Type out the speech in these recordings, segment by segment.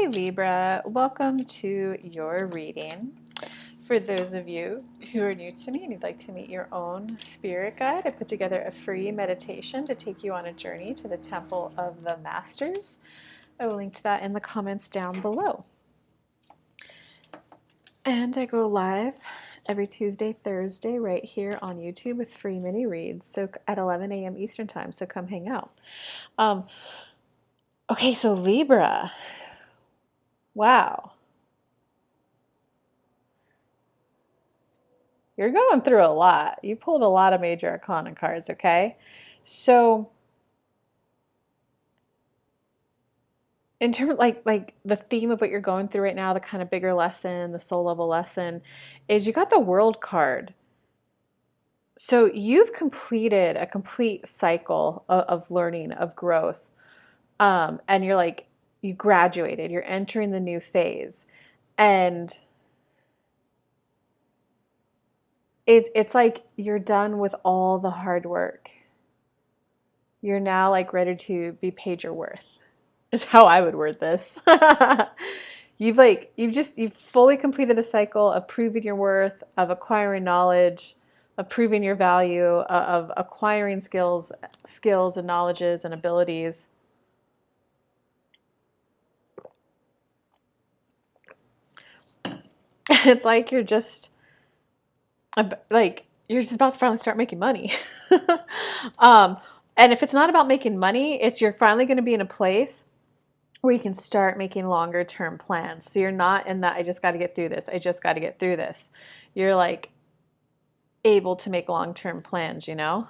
Hey Libra, welcome to your reading. For those of you who are new to me and you'd like to meet your own spirit guide, I put together a free meditation to take you on a journey to the Temple of the Masters. I will link to that in the comments down below. And I go live every Tuesday, Thursday right here on YouTube with free mini reads, so at 11 a.m. Eastern time, so come hang out. Okay, so Libra. Wow. You're going through a lot. You pulled a lot of major arcana cards, okay? So in terms of like the theme of what you're going through right now, the kind of bigger lesson, the soul level lesson, is you got the World card. So you've completed a complete cycle of learning, of growth. And you're like, you graduated, you're entering the new phase. And it's like you're done with all the hard work. You're now like ready to be paid your worth, is how I would word this. You've fully completed the cycle of proving your worth, of acquiring knowledge, of proving your value, of acquiring skills and knowledges and abilities. It's like you're just about to finally start making money. And if it's not about making money, it's you're finally going to be in a place where you can start making longer term plans. So you're not in that, I just got to get through this. I just got to get through this. You're like able to make long term plans, you know?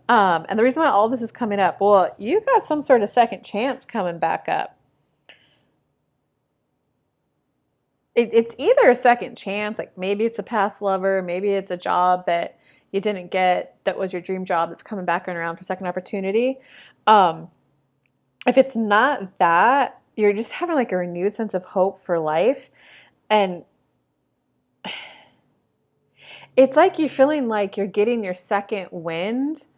And the reason why all this is coming up, well, you got some sort of second chance coming back up. It's either a second chance, like maybe it's a past lover, maybe it's a job that you didn't get that was your dream job that's coming back around for second opportunity. If it's not that, you're just having like a renewed sense of hope for life. And it's like you're feeling like you're getting your second wind.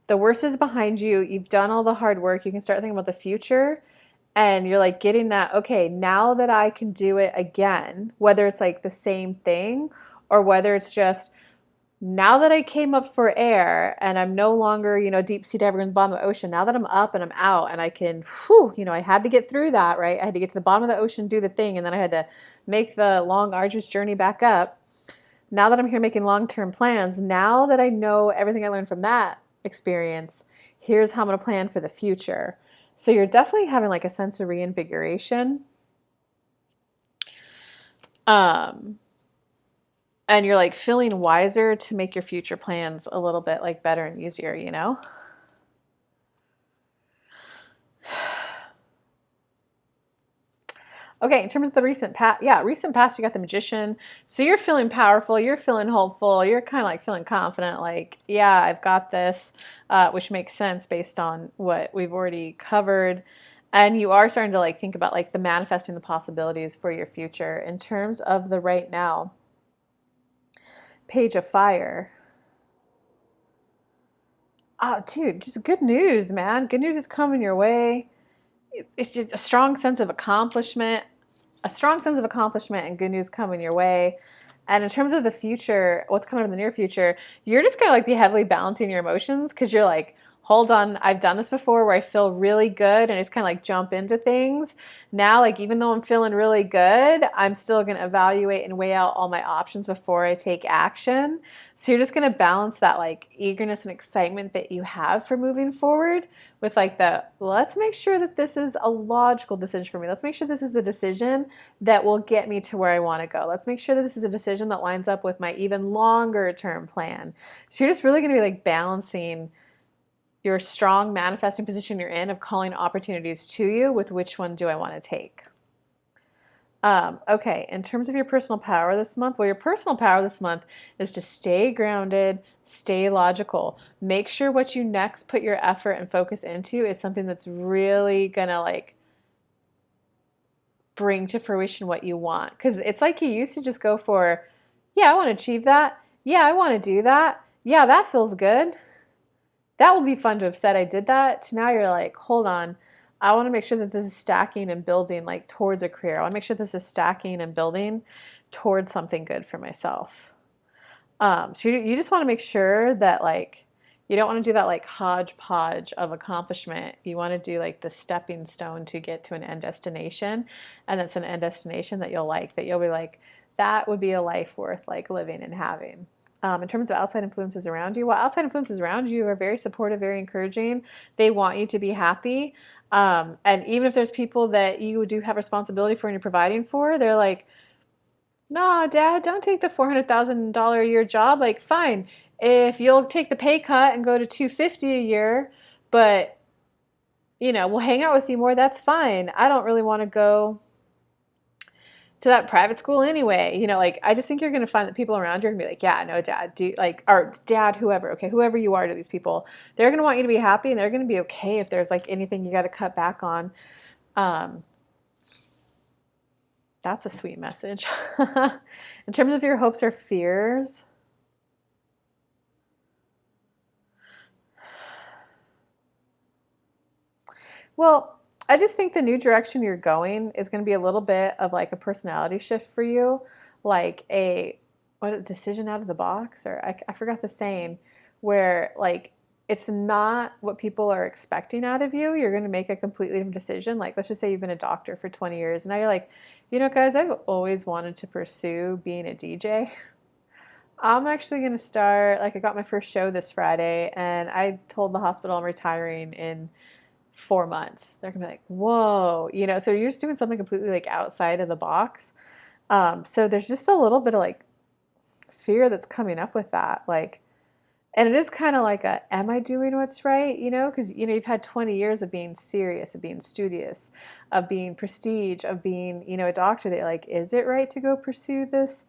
The worst is behind you. You've done all the hard work. You can start thinking about the future. And you're like getting that, okay, now that I can do it again, whether it's like the same thing or whether it's just now that I came up for air and I'm no longer, deep sea diver in the bottom of the ocean, now that I'm up and I'm out and I can, I had to get through that, right? I had to get to the bottom of the ocean, do the thing, and then I had to make the long, arduous journey back up. Now that I'm here making long-term plans, now that I know everything I learned from that experience, here's how I'm going to plan for the future. So you're definitely having like a sense of reinvigoration. And you're like feeling wiser to make your future plans a little bit like better and easier, you know? Okay, in terms of the recent past, you got the Magician. So you're feeling powerful, you're feeling hopeful, you're kind of like feeling confident, like, yeah, I've got this, which makes sense based on what we've already covered. And you are starting to like think about like the manifesting the possibilities for your future. In terms of the right now, Page of Fire. Oh, dude, just good news, man. Good news is coming your way. It's just a strong sense of accomplishment. And good news coming your way. And in terms of the future, what's coming up in the near future, you're just going to like be heavily balancing your emotions because you're like, hold on, I've done this before where I feel really good and it's kind of like jump into things. Now, like even though I'm feeling really good, I'm still going to evaluate and weigh out all my options before I take action. So you're just going to balance that like eagerness and excitement that you have for moving forward with like let's make sure that this is a logical decision for me. Let's make sure this is a decision that will get me to where I want to go. Let's make sure that this is a decision that lines up with my even longer term plan. So you're just really going to be like balancing your strong manifesting position you're in of calling opportunities to you with which one do I want to take. Okay, in terms of your personal power this month, well, your personal power this month is to stay grounded, stay logical. Make sure what you next put your effort and focus into is something that's really gonna like bring to fruition what you want. Because it's like you used to just go for, yeah, I want to achieve that. Yeah, I want to do that. Yeah, that feels good. That would be fun to have said I did that. To now you're like, hold on. I want to make sure that this is stacking and building like towards a career. I want to make sure this is stacking and building towards something good for myself. So you just want to make sure that like you don't want to do that like hodgepodge of accomplishment. You want to do like the stepping stone to get to an end destination, and that's an end destination that you'll like. That you'll be like, that would be a life worth like living and having. In terms of outside influences around you, well, outside influences around you are very supportive, very encouraging. They want you to be happy. And even if there's people that you do have responsibility for and you're providing for, they're like, nah, Dad, don't take the $400,000 a year job. Like, fine, if you'll take the pay cut and go to $250 a year, but we'll hang out with you more. That's fine. I don't really want to go to that private school anyway. Like, I just think you're going to find that people around you are going to be like, yeah, no, Dad, or Dad, whoever, okay, whoever you are to these people, they're going to want you to be happy, and they're going to be okay if there's like anything you got to cut back on. That's a sweet message. In terms of your hopes or fears, well, I just think the new direction you're going is going to be a little bit of like a personality shift for you, like a decision out of the box, or I forgot the saying, where like it's not what people are expecting out of you. You're going to make a completely different decision. Like, let's just say you've been a doctor for 20 years, and now you're like, guys, I've always wanted to pursue being a DJ. I'm actually going to start, like, I got my first show this Friday, and I told the hospital I'm retiring in 4 months. They're gonna be like, whoa, so you're just doing something completely like outside of the box. So there's just a little bit of like fear that's coming up with that. Like, and it is kind of like am I doing what's right? Because, you've had 20 years of being serious, of being studious, of being prestige, of being, a doctor that you're like, is it right to go pursue this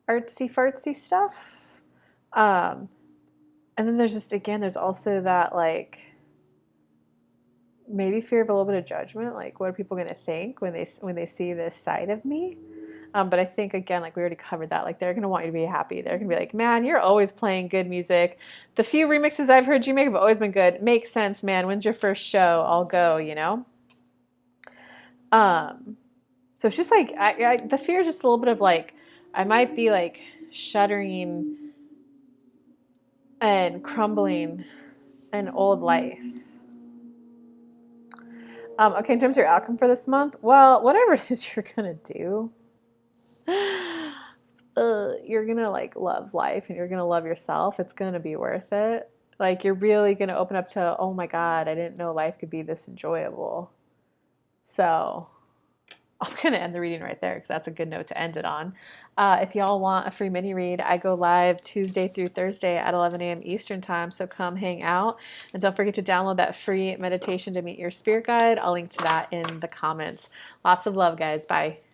artsy fartsy stuff? And then there's also that like, maybe fear of a little bit of judgment, like what are people going to think when they see this side of me? But I think, again, like we already covered that, like they're going to want you to be happy. They're going to be like, man, you're always playing good music. The few remixes I've heard you make have always been good. Makes sense, man. When's your first show? I'll go, So it's just like the fear is just a little bit of like, I might be like shuddering and crumbling an old life. Okay, in terms of your outcome for this month, well, whatever it is you're gonna do, you're gonna like love life and you're gonna love yourself. It's gonna be worth it. Like, you're really gonna open up to, oh my God, I didn't know life could be this enjoyable. So I'm going to end the reading right there because that's a good note to end it on. If y'all want a free mini read, I go live Tuesday through Thursday at 11 a.m. Eastern time, so come hang out. And don't forget to download that free meditation to meet your spirit guide. I'll link to that in the comments. Lots of love, guys. Bye.